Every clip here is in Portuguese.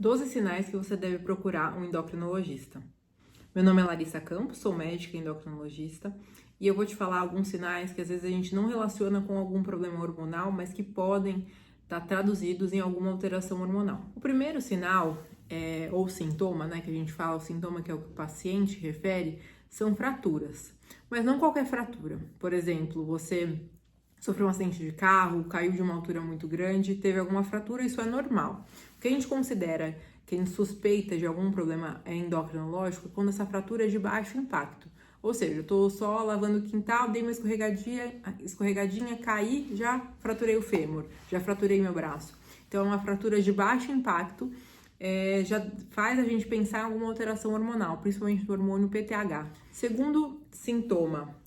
12 sinais que você deve procurar um endocrinologista. Meu nome é Larissa Campos, sou médica endocrinologista e eu vou te falar alguns sinais que às vezes a gente não relaciona com algum problema hormonal, mas que podem estar traduzidos em alguma alteração hormonal. O primeiro sinal, ou sintoma, que a gente fala, o sintoma que é o que o paciente refere, são fraturas. Mas não qualquer fratura. Por exemplo, você sofreu um acidente de carro, caiu de uma altura muito grande, teve alguma fratura, isso é normal. O que a gente considera, que a gente suspeita de algum problema endocrinológico, quando essa fratura é de baixo impacto. Ou seja, eu tô só lavando o quintal, dei uma escorregadinha, caí, já fraturei o fêmur, já fraturei meu braço. Então, é uma fratura de baixo impacto, já faz a gente pensar em alguma alteração hormonal, principalmente do hormônio PTH. Segundo sintoma,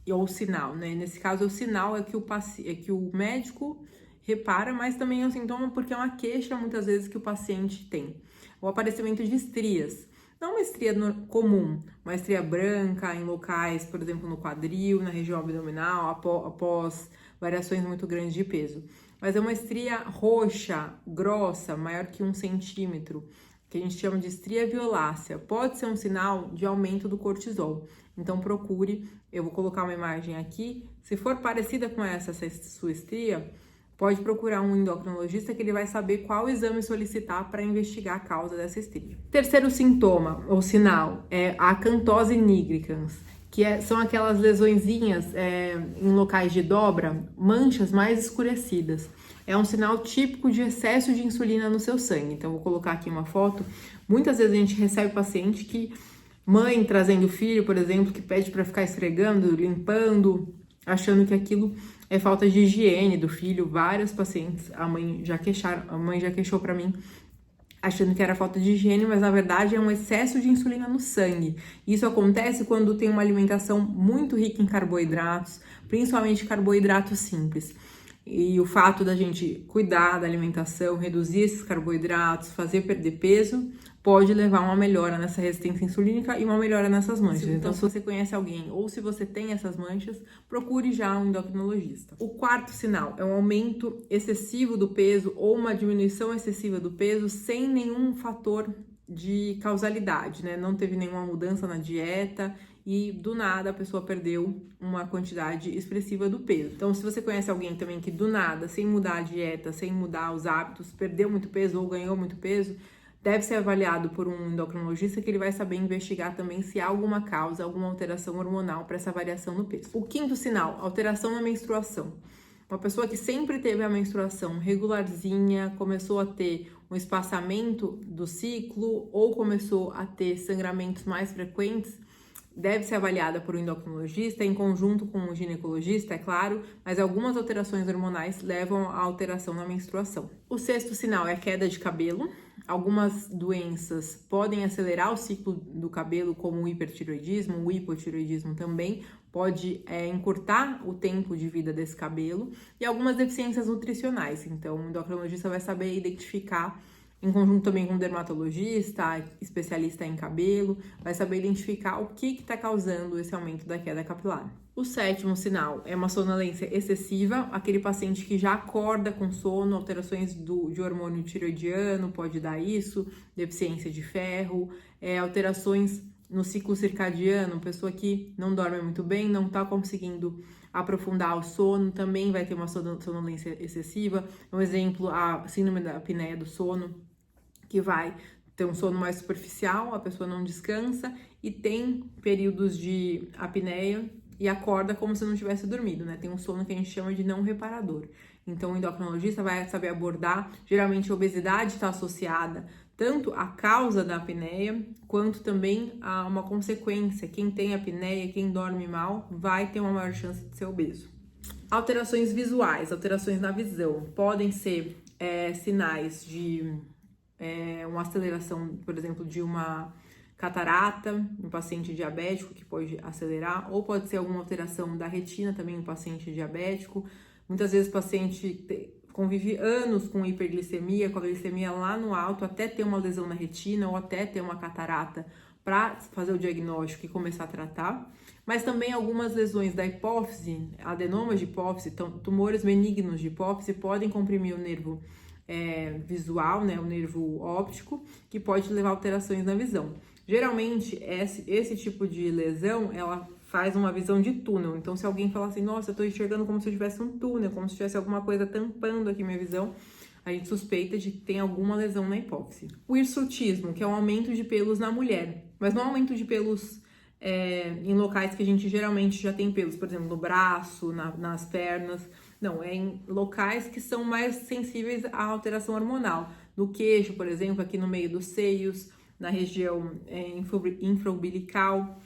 ou sinal, Nesse caso, o sinal é que o médico repara, mas também é um sintoma porque é uma queixa, muitas vezes, que o paciente tem. O aparecimento de estrias. Não uma estria comum, uma estria branca em locais, por exemplo, no quadril, na região abdominal, após variações muito grandes de peso. Mas é uma estria roxa, grossa, maior que 1 centímetro, que a gente chama de estria violácea. Pode ser um sinal de aumento do cortisol. Então procure, eu vou colocar uma imagem aqui, se for parecida com essa sua estria, pode procurar um endocrinologista que ele vai saber qual exame solicitar para investigar a causa dessa estria. Terceiro sintoma ou sinal é a acantose nigricans, que são aquelas lesõezinhas em locais de dobra, manchas mais escurecidas. É um sinal típico de excesso de insulina no seu sangue. Então, vou colocar aqui uma foto. Muitas vezes a gente recebe paciente mãe trazendo filho, por exemplo, que pede para ficar esfregando, limpando, achando que aquilo é falta de higiene do filho. Vários pacientes, a mãe já queixou para mim, achando que era falta de higiene, mas na verdade é um excesso de insulina no sangue. Isso acontece quando tem uma alimentação muito rica em carboidratos, principalmente carboidratos simples. E o fato da gente cuidar da alimentação, reduzir esses carboidratos, fazer perder peso, pode levar a uma melhora nessa resistência insulínica e uma melhora nessas manchas. Então, se você conhece alguém ou se você tem essas manchas, procure já um endocrinologista. O quarto sinal é um aumento excessivo do peso ou uma diminuição excessiva do peso sem nenhum fator de causalidade, Não teve nenhuma mudança na dieta e do nada a pessoa perdeu uma quantidade expressiva do peso. Então, se você conhece alguém também que do nada, sem mudar a dieta, sem mudar os hábitos, perdeu muito peso ou ganhou muito peso, deve ser avaliado por um endocrinologista que ele vai saber investigar também se há alguma causa, alguma alteração hormonal para essa variação no peso. O quinto sinal, alteração na menstruação. Uma pessoa que sempre teve a menstruação regularzinha, começou a ter um espaçamento do ciclo ou começou a ter sangramentos mais frequentes, deve ser avaliada por um endocrinologista em conjunto com um ginecologista, é claro, mas algumas alterações hormonais levam à alteração na menstruação. O sexto sinal é a queda de cabelo. Algumas doenças podem acelerar o ciclo do cabelo, como o hipertireoidismo, o hipotireoidismo também pode encurtar o tempo de vida desse cabelo, e algumas deficiências nutricionais. Então, o endocrinologista vai saber identificar, em conjunto também com um dermatologista, especialista em cabelo, vai saber identificar o que está causando esse aumento da queda capilar. O sétimo sinal é uma sonolência excessiva, aquele paciente que já acorda com sono, alterações de hormônio tiroidiano, pode dar isso, deficiência de ferro, alterações no ciclo circadiano, pessoa que não dorme muito bem, não está conseguindo aprofundar o sono, também vai ter uma sonolência excessiva. Um exemplo, a síndrome da apneia do sono, que vai ter um sono mais superficial, a pessoa não descansa e tem períodos de apneia e acorda como se não tivesse dormido, Tem um sono que a gente chama de não reparador. Então, o endocrinologista vai saber abordar. Geralmente, a obesidade está associada tanto à causa da apneia, quanto também a uma consequência. Quem tem apneia, quem dorme mal, vai ter uma maior chance de ser obeso. Alterações visuais, alterações na visão, podem ser sinais de uma aceleração, por exemplo, de uma catarata, um paciente diabético que pode acelerar, ou pode ser alguma alteração da retina também, um paciente diabético. Muitas vezes o paciente convive anos com hiperglicemia, com a glicemia lá no alto, até ter uma lesão na retina ou até ter uma catarata para fazer o diagnóstico e começar a tratar. Mas também algumas lesões da hipófise, adenomas de hipófise, tumores benignos de hipófise podem comprimir o nervo visual, né, o nervo óptico, que pode levar a alterações na visão. Geralmente, esse tipo de lesão, ela faz uma visão de túnel. Então, se alguém falar assim, nossa, eu tô enxergando como se eu tivesse um túnel, como se tivesse alguma coisa tampando aqui minha visão, a gente suspeita de que tem alguma lesão na hipófise. O hirsutismo, que é um aumento de pelos na mulher, mas não aumento de pelos em locais que a gente geralmente já tem pelos, por exemplo, no braço, nas pernas. Não, é em locais que são mais sensíveis à alteração hormonal. No queixo, por exemplo, aqui no meio dos seios, na região infraumbilical,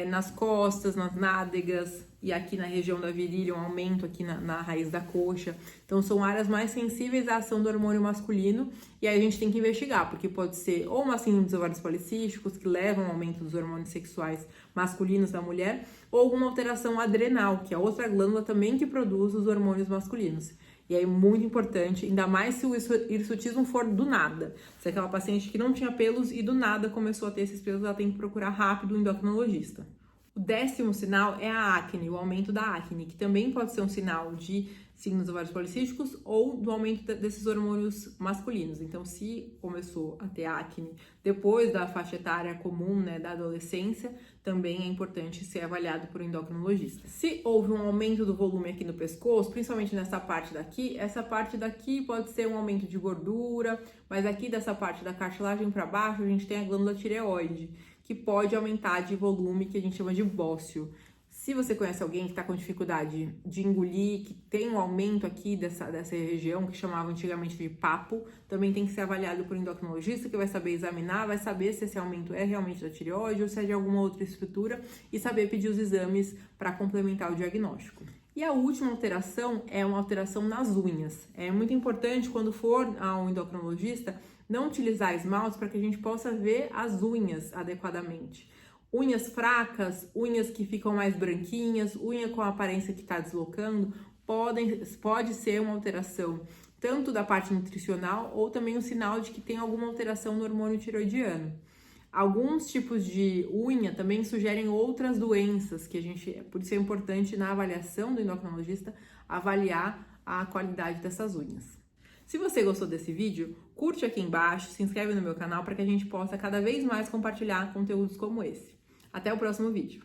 nas costas, nas nádegas e aqui na região da virilha, um aumento aqui na raiz da coxa. Então, são áreas mais sensíveis à ação do hormônio masculino e aí a gente tem que investigar, porque pode ser ou uma síndrome dos ovários policísticos, que levam ao aumento dos hormônios sexuais masculinos da mulher, ou alguma alteração adrenal, que é outra glândula também que produz os hormônios masculinos. E aí, muito importante, ainda mais se o hirsutismo for do nada. Se é aquela paciente que não tinha pelos e do nada começou a ter esses pelos, ela tem que procurar rápido um endocrinologista. O 10º sinal é a acne, o aumento da acne, que também pode ser um sinal de signos ovários policísticos ou do aumento desses hormônios masculinos. Então, se começou a ter acne depois da faixa etária comum, né, da adolescência, também é importante ser avaliado por um endocrinologista. Se houve um aumento do volume aqui no pescoço, principalmente nessa parte daqui, essa parte daqui pode ser um aumento de gordura, mas aqui dessa parte da cartilagem para baixo, a gente tem a glândula tireoide, que pode aumentar de volume, que a gente chama de bócio. Se você conhece alguém que está com dificuldade de engolir, que tem um aumento aqui dessa região, que chamava antigamente de papo, também tem que ser avaliado por um endocrinologista, que vai saber examinar, vai saber se esse aumento é realmente da tireoide ou se é de alguma outra estrutura e saber pedir os exames para complementar o diagnóstico. E a última alteração é uma alteração nas unhas. É muito importante, quando for ao endocrinologista, não utilizar esmaltes para que a gente possa ver as unhas adequadamente. Unhas fracas, unhas que ficam mais branquinhas, unha com a aparência que está deslocando, pode ser uma alteração tanto da parte nutricional ou também um sinal de que tem alguma alteração no hormônio tiroidiano. Alguns tipos de unha também sugerem outras doenças, por isso é importante na avaliação do endocrinologista avaliar a qualidade dessas unhas. Se você gostou desse vídeo, curte aqui embaixo, se inscreve no meu canal para que a gente possa cada vez mais compartilhar conteúdos como esse. Até o próximo vídeo.